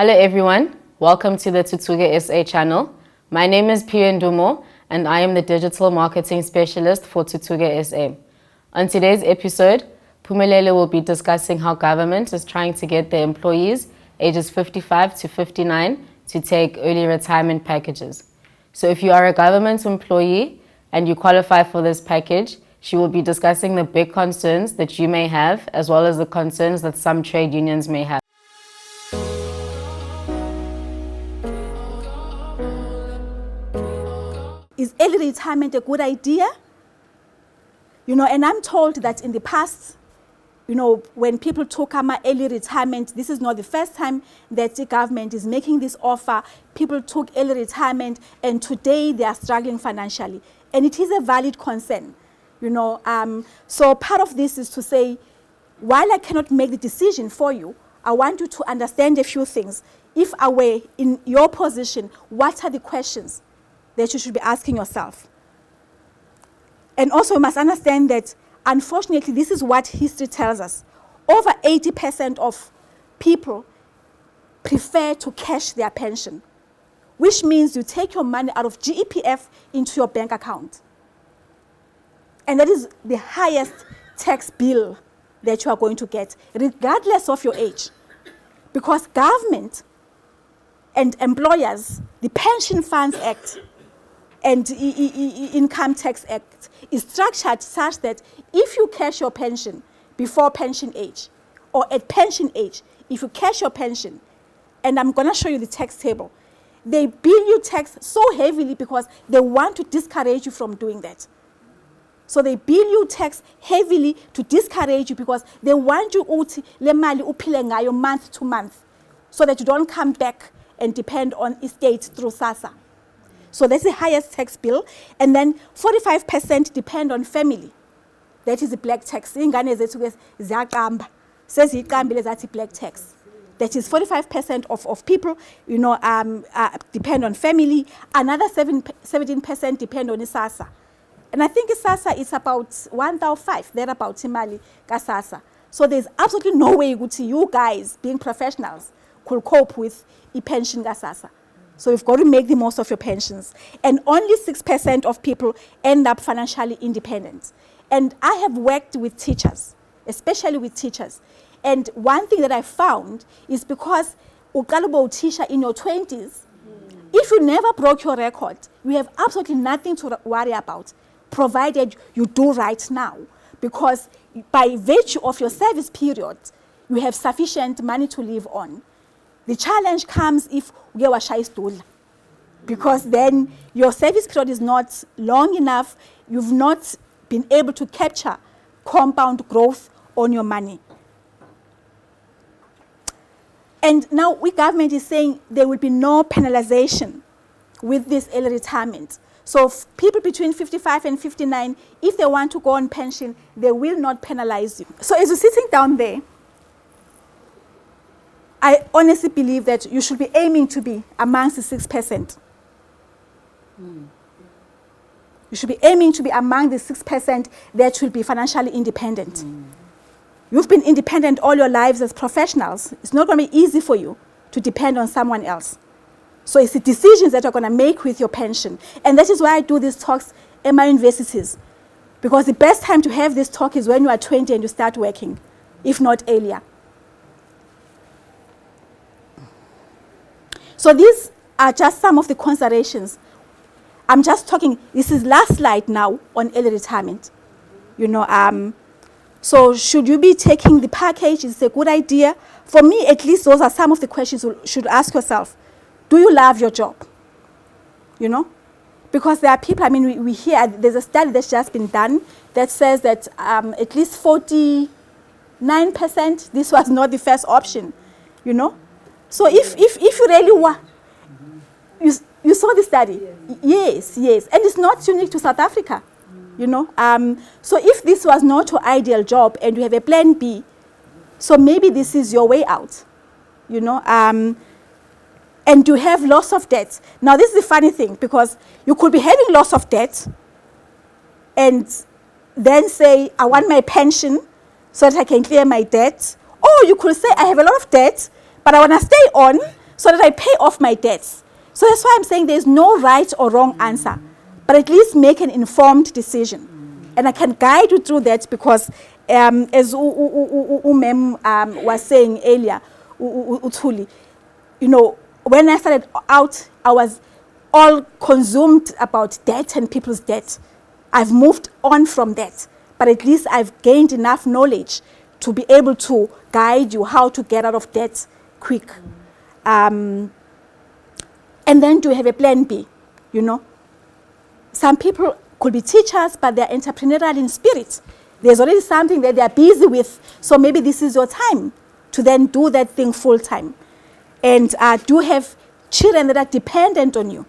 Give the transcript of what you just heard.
Hello everyone, welcome to the Thuthuke SA channel. My name is Pio Ndumo and I am the Digital Marketing Specialist for Thuthuke SA. On today's episode, Phumelele will be discussing how government is trying to get their employees ages 55 to 59 to take early retirement packages. So if you are a government employee and you qualify for this package, she will be discussing the big concerns that you may have as well as the concerns that some trade unions may have. Is early retirement a good idea? And I'm told that in the past, when people took early retirement, this is not the first time that the government is making this offer. People took early retirement and today they are struggling financially. And it is a valid concern, So part of this is to say, while I cannot make the decision for you, I want you to understand a few things. If I were in your position, what are the questions that you should be asking yourself? And also you must understand that, unfortunately, this is what history tells us. Over 80% of people prefer to cash their pension, which means you take your money out of GEPF into your bank account. And that is the highest tax bill that you are going to get, regardless of your age. Because government and employers, the Pension Funds Act, and Income Tax Act is structured such that if you cash your pension before pension age or at pension age, if you cash your pension, and I'm going to show you the tax table, they bill you tax so heavily because they want to discourage you from doing that. So they bill you tax heavily to discourage you because they want you uthi le mali uphile ngayo month to month so that you don't come back and depend on estate through SASSA. So that's the highest tax bill. And then 45% depend on family. That is the black tax. Ingane zethu ziyaqamba. Seziyiqambile zathi black tax. That is 45% of people, depend on family. Another 17% depend on SASSA. And I think SASSA is about 1,500, thereabout imali ka SASSA. So there's absolutely no way you guys, being professionals, could cope with pension ka SASSA. So you've got to make the most of your pensions. And only 6% of people end up financially independent. And I have worked with teachers, especially with teachers. And one thing that I found is because uqalubo teacher in your 20s, if you never broke your record, you have absolutely nothing to worry about, provided you do right now. Because by virtue of your service period, you have sufficient money to live on. The challenge comes if you get a because then your service period is not long enough. You've not been able to capture compound growth on your money. And now we government is saying there will be no penalization with this early retirement. So people between 55 and 59, if they want to go on pension, they will not penalize you. So as you're sitting down there, I honestly believe that you should be aiming to be amongst the 6%. You should be aiming to be among the 6% that will be financially independent. You've been independent all your lives as professionals. It's not going to be easy for you to depend on someone else. So it's the decisions that you're going to make with your pension. And that is why I do these talks at my universities. Because the best time to have this talk is when you are 20 and you start working, if not earlier. So these are just some of the considerations. I'm just talking, this is last slide now on early retirement. So should you be taking the package? Is it a good idea? For me, at least those are some of the questions you should ask yourself. Do you love your job? Because there are people, we hear, there's a study that's just been done that says that at least 49%, this was not the first option, So if you really want, you saw the study? Yes. And it's not unique to South Africa, So if this was not your ideal job and you have a plan B, so maybe this is your way out, and you have loss of debt. Now this is the funny thing, because you could be having loss of debt and then say, I want my pension so that I can clear my debt. Or you could say, I have a lot of debt, but I want to stay on so that I pay off my debts. So that's why I'm saying there's no right or wrong answer, but at least make an informed decision. And I can guide you through that because as Mem was saying earlier, Uthuli, when I started out, I was all consumed about debt and people's debt. I've moved on from that, but at least I've gained enough knowledge to be able to guide you how to get out of debt quick. And then do you have a plan B? Some people could be teachers, but they're entrepreneurial in spirit. There's already something that they're busy with, so maybe this is your time to then do that thing full time. And do have children that are dependent on you.